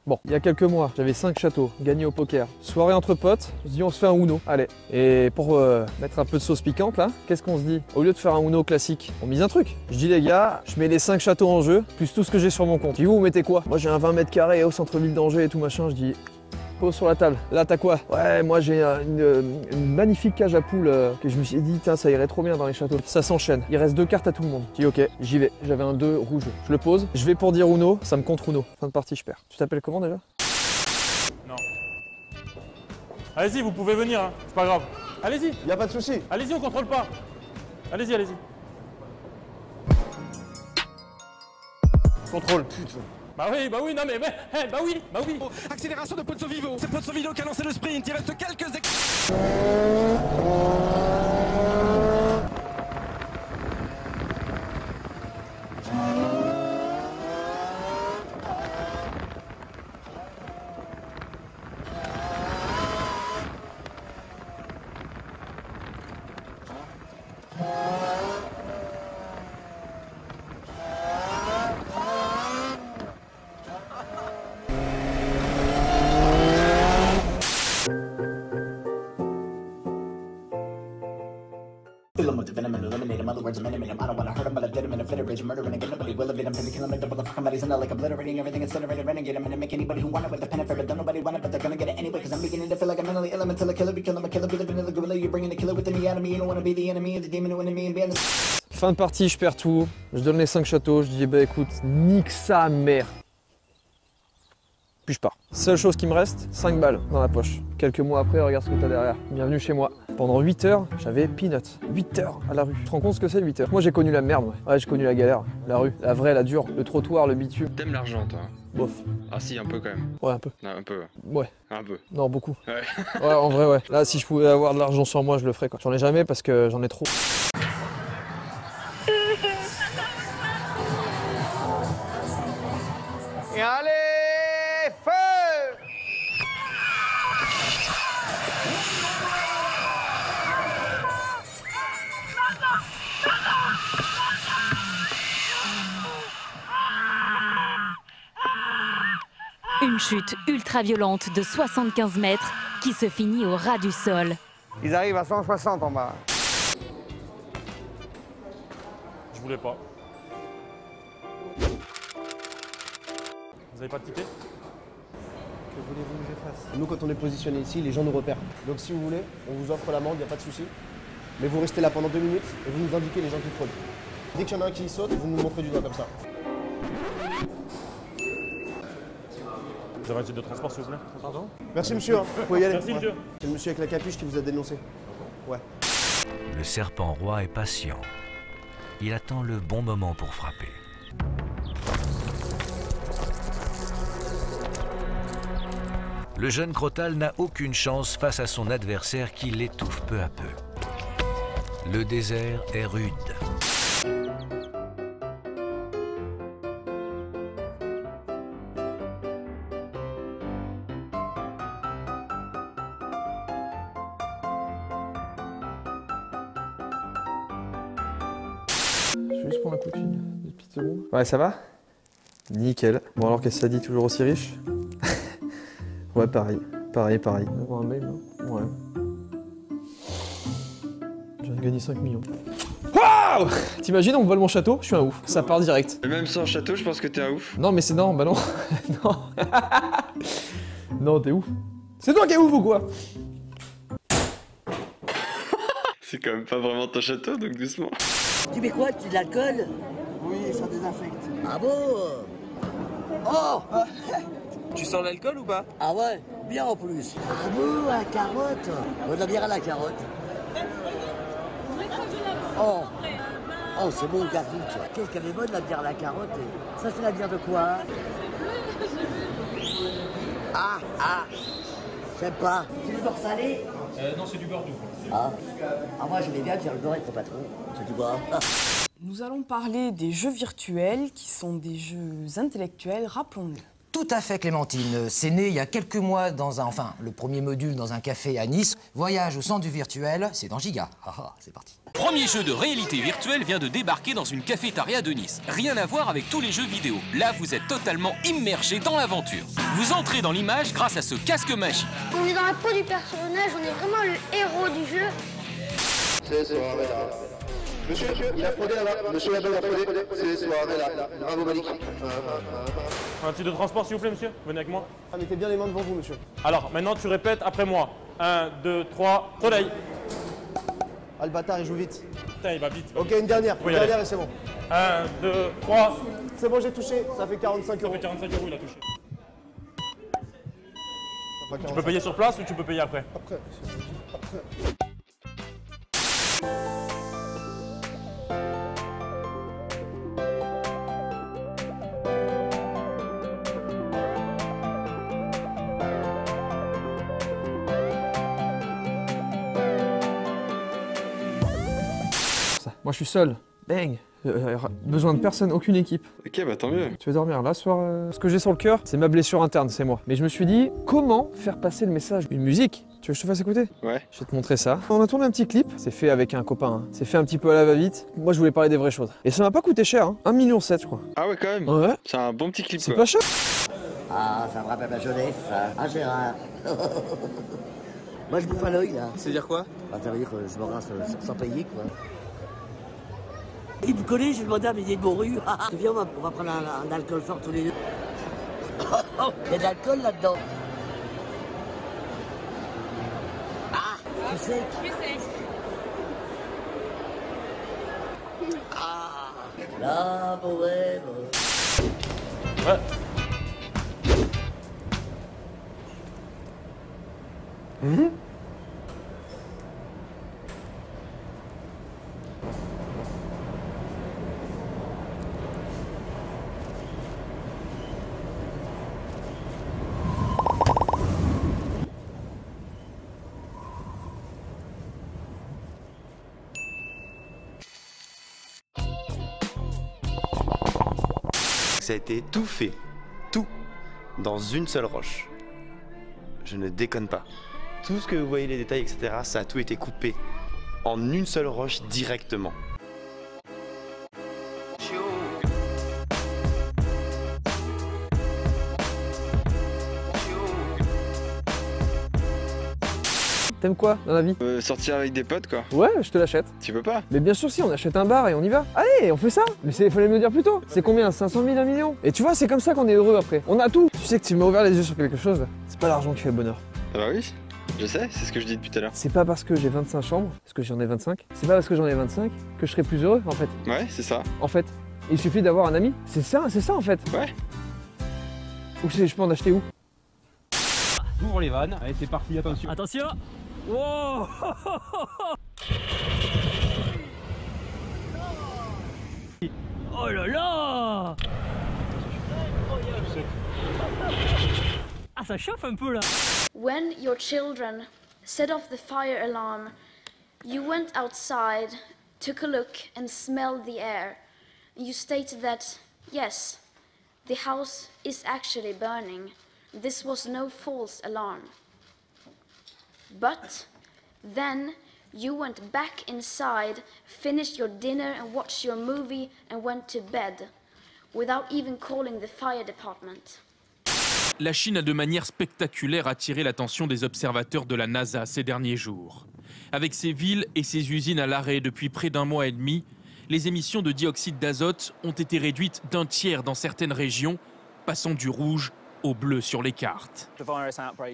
Bon, il y a quelques mois, j'avais 5 châteaux gagnés au poker. Soirée entre potes, on se dit on se fait un Uno, allez. Et pour mettre un peu de sauce piquante là, qu'est-ce qu'on se dit? Au lieu de faire un Uno classique, on mise un truc. Je dis les gars, je mets les 5 châteaux en jeu, plus tout ce que j'ai sur mon compte. Je dis vous mettez quoi? Moi j'ai un 20 mètres carrés au centre-ville d'Angers et tout machin, je dis... Pose sur la table. Là, t'as quoi? Ouais, moi j'ai une magnifique cage à poules que je me suis dit, tiens, ça irait trop bien dans les châteaux. Ça s'enchaîne. Il reste 2 cartes à tout le monde. Je dis, ok, j'y vais. J'avais un 2 rouge. Je le pose. Je vais pour dire Uno. Ça me contre Uno. Fin de partie, je perds. Tu t'appelles comment déjà? Non. Allez-y, vous pouvez venir, hein. C'est pas grave. Allez-y. Y a pas de souci. Allez-y, on contrôle pas. Allez-y, allez-y. Contrôle. Putain. Bah oui, non mais bah oui. Accélération de Pozzo Vivo. C'est Pozzo Vivo qui a lancé le sprint. Il reste quelques... Fill him with the venom and eliminate him. Other words, eliminate him. I don't wanna hurt him, but I did him in a fit of rage. Murdering again, nobody will of it. I'm finna kill him like double the fucking bodies and I like obliterating everything incinerated, renegade. I'm gonna make anybody who want it with a pen and paper. Don't nobody want it, but they're gonna get it anyway. Cause I'm beginning to feel like I'm mentally ill. I'm until a killer, be killing a killer, be living in the gorilla. You're bringing the killer within the enemy. You don't wanna be the enemy, the demon within me and being the... Fin de partie, je perds tout. Je donne les 5 châteaux. Je dis, bah écoute, nique sa mère. Puis je pars. Seule chose qui me reste, 5 balles dans la poche. Quelques mois après, regarde ce que t'as derrière. Bienvenue chez moi. Pendant 8 heures, j'avais peanut. 8 heures à la rue. Tu te rends compte ce que c'est 8 heures? Moi j'ai connu la merde, ouais. Ouais, j'ai connu la galère. La rue, la vraie, la dure. Le trottoir, le bitume. T'aimes l'argent, toi? Bof. Ah si, un peu quand même. Ouais, un peu. Non, un peu. Ouais. Un peu. Non, beaucoup. Ouais. Ouais, en vrai, ouais. Là, si je pouvais avoir de l'argent sur moi, je le ferais, quoi. J'en ai jamais parce que j'en ai trop. Et allez, feu! Une chute ultra violente de 75 mètres qui se finit au ras du sol. Ils arrivent à 160 en bas. Je voulais pas. Vous avez pas de ticket? Que voulez-vous que je fasse? Nous, quand on est positionné ici, les gens nous repèrent. Donc si vous voulez, on vous offre l'amende, il n'y a pas de souci. Mais vous restez là pendant 2 minutes et vous nous indiquez les gens qui fraudent. Dès qu'il y en a un qui saute, vous nous montrez du doigt comme ça. Vous avez un titre de transport s'il vous plaît? Pardon? Merci monsieur, hein. Vous pouvez y aller. Merci monsieur. C'est le monsieur avec la capuche qui vous a dénoncé. Ouais. Le serpent roi est patient. Il attend le bon moment pour frapper. Le jeune Crotal n'a aucune chance face à son adversaire qui l'étouffe peu à peu. Le désert est rude. Je vais juste prendre un coup de fil. Des petites secondes. Ouais, ça va? Nickel. Bon, alors qu'est-ce que ça dit? Toujours aussi riche? Ouais, pareil. Pareil. Avoir un mail, non? Ouais. J'ai gagné 5 millions. Waouh! T'imagines, on me vole mon château? Je suis un ouf. Ça part direct. Et même sans château, je pense que t'es un ouf. Non, mais c'est non, bah non. Non. Non, t'es ouf. C'est toi qui es ouf ou quoi? C'est quand même pas vraiment ton château, donc doucement. Tu mets quoi? Tu de l'alcool? Oui, ça désinfecte. Ah bon? Oh! Tu sens l'alcool ou pas? Ah ouais, bien en plus. Ah bon, à la carotte? On a bien à la carotte. Oh! Oh, c'est bon, Cartouche. Qu'est-ce qu'elle est bonne, la bière à la carotte? Ça, c'est la bière de quoi? Ah! J'aime pas. C'est du beurre salé? Non, c'est du beurre doux. Ah, moi, j'aimais bien faire le beurre avec mon patron. C'est du bois. Nous allons parler des jeux virtuels qui sont des jeux intellectuels, rappelons-le. Tout à fait, Clémentine. C'est né il y a quelques mois dans un... Enfin, le premier module dans un café à Nice. Voyage au centre du virtuel, c'est dans Giga. Ah, c'est parti. Premier jeu de réalité virtuelle vient de débarquer dans une cafétéria de Nice. Rien à voir avec tous les jeux vidéo. Là, vous êtes totalement immergé dans l'aventure. Vous entrez dans l'image grâce à ce casque magique. On est dans la peau du personnage, on est vraiment le héros du jeu. Monsieur, il a fraudé là-bas. Monsieur là-bas, il a fraudé. C'est soirée là. Bravo Malik. Un titre de transport, s'il vous plaît, monsieur. Venez avec moi. Ah, mettez bien les mains devant vous, monsieur. Alors, maintenant, tu répètes après moi. 1, 2, 3, soleil. Ah, le bâtard, il joue vite. Putain, il va vite. Ok, une dernière. Une dernière et c'est bon. 1, 2, 3. C'est bon, j'ai touché. Ça fait 45 euros. Ça fait 45 euros, il a touché. Ça fait 45. Tu peux payer sur place ou tu peux payer après? Après. Moi je suis seul. Bang. Besoin de personne, aucune équipe. Ok, bah tant mieux. Tu veux dormir là ce soir Ce que j'ai sur le cœur, c'est ma blessure interne, c'est moi. Mais je me suis dit, comment faire passer le message? Une musique? Tu veux que je te fasse écouter? Ouais. Je vais te montrer ça. On a tourné un petit clip, c'est fait avec un copain. Hein. C'est fait un petit peu à la va-vite. Moi je voulais parler des vraies choses. Et ça m'a pas coûté cher, hein. 1,7 million je crois. Ah ouais, quand même. Ouais. C'est un bon petit clip. C'est quoi. pas cher. Ah, ça me rappelle ma jeunesse, ça. Ah, Gérard. Moi, je bouffe à l'œil, là. C'est-à-dire quoi? Bah, ça veut dire que je me rince sans payer, quoi. Il me connaît, je lui ai demandé à midi de morue. Viens, on va prendre un alcool fort tous les deux. Il y a de l'alcool là-dedans. Ah, tu sais. Ah, la bohème. Ouais. Ça a été tout fait, tout, dans une seule roche. Je ne déconne pas. Tout ce que vous voyez, les détails, etc., ça a tout été coupé en une seule roche directement. T'aimes quoi dans la vie? Sortir avec des potes quoi. Ouais, je te l'achète. Tu peux pas? Mais bien sûr si, on achète un bar et on y va. Allez, on fait ça. Mais il fallait me le dire plus tôt. C'est combien? 500 000, 1 million? Et tu vois, c'est comme ça qu'on est heureux après. On a tout. Tu sais que tu m'as ouvert les yeux sur quelque chose. C'est pas l'argent qui fait le bonheur. Ah bah oui, je sais, c'est ce que je dis depuis tout à l'heure. C'est pas parce que j'ai 25 chambres, parce que j'en ai 25, c'est pas parce que j'en ai 25 que je serai plus heureux en fait. Ouais, c'est ça. En fait, il suffit d'avoir un ami. C'est ça en fait. Ouais. Ou je peux en acheter où? Ouvre les vannes. Allez, c'est parti, attention. Attention. Wow. Oh là là. Ah, ça chauffe un peu là. When your children set off the fire alarm, you went outside, took a look and smelled the air. You stated that, yes, the house is actually burning. This was no false alarm. But then you went back inside, finished your dinner and watched your movie and went to bed, without even calling the fire department. La Chine a de manière spectaculaire attiré l'attention des observateurs de la NASA ces derniers jours. Avec ses villes et ses usines à l'arrêt depuis près d'1 mois et demi, les émissions de dioxyde d'azote ont été réduites d'1 tiers dans certaines régions, passant du rouge au bleu sur les cartes.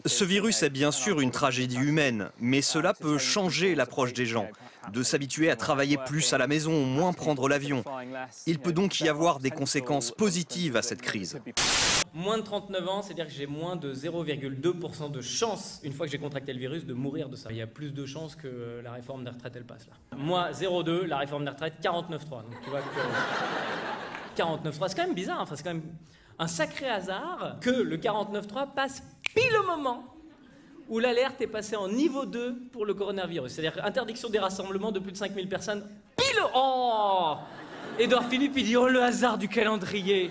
Ce virus est bien sûr une tragédie humaine, mais cela peut changer l'approche des gens, de s'habituer à travailler plus à la maison, moins prendre l'avion. Il peut donc y avoir des conséquences positives à cette crise. Moins de 39 ans, c'est-à-dire que j'ai moins de 0,2% de chance, une fois que j'ai contracté le virus, de mourir de ça. Il y a plus de chances que la réforme des retraites, elle passe là. Moi, 0,2, la réforme des retraites, 49,3. Donc tu vois que 49,3, c'est quand même bizarre, enfin, c'est quand même un sacré hasard que le 49,3 passe pile au moment où l'alerte est passée en niveau 2 pour le coronavirus. C'est-à-dire interdiction des rassemblements de plus de 5000 personnes, pile au... Oh Édouard Philippe, il dit « Oh, le hasard du calendrier !»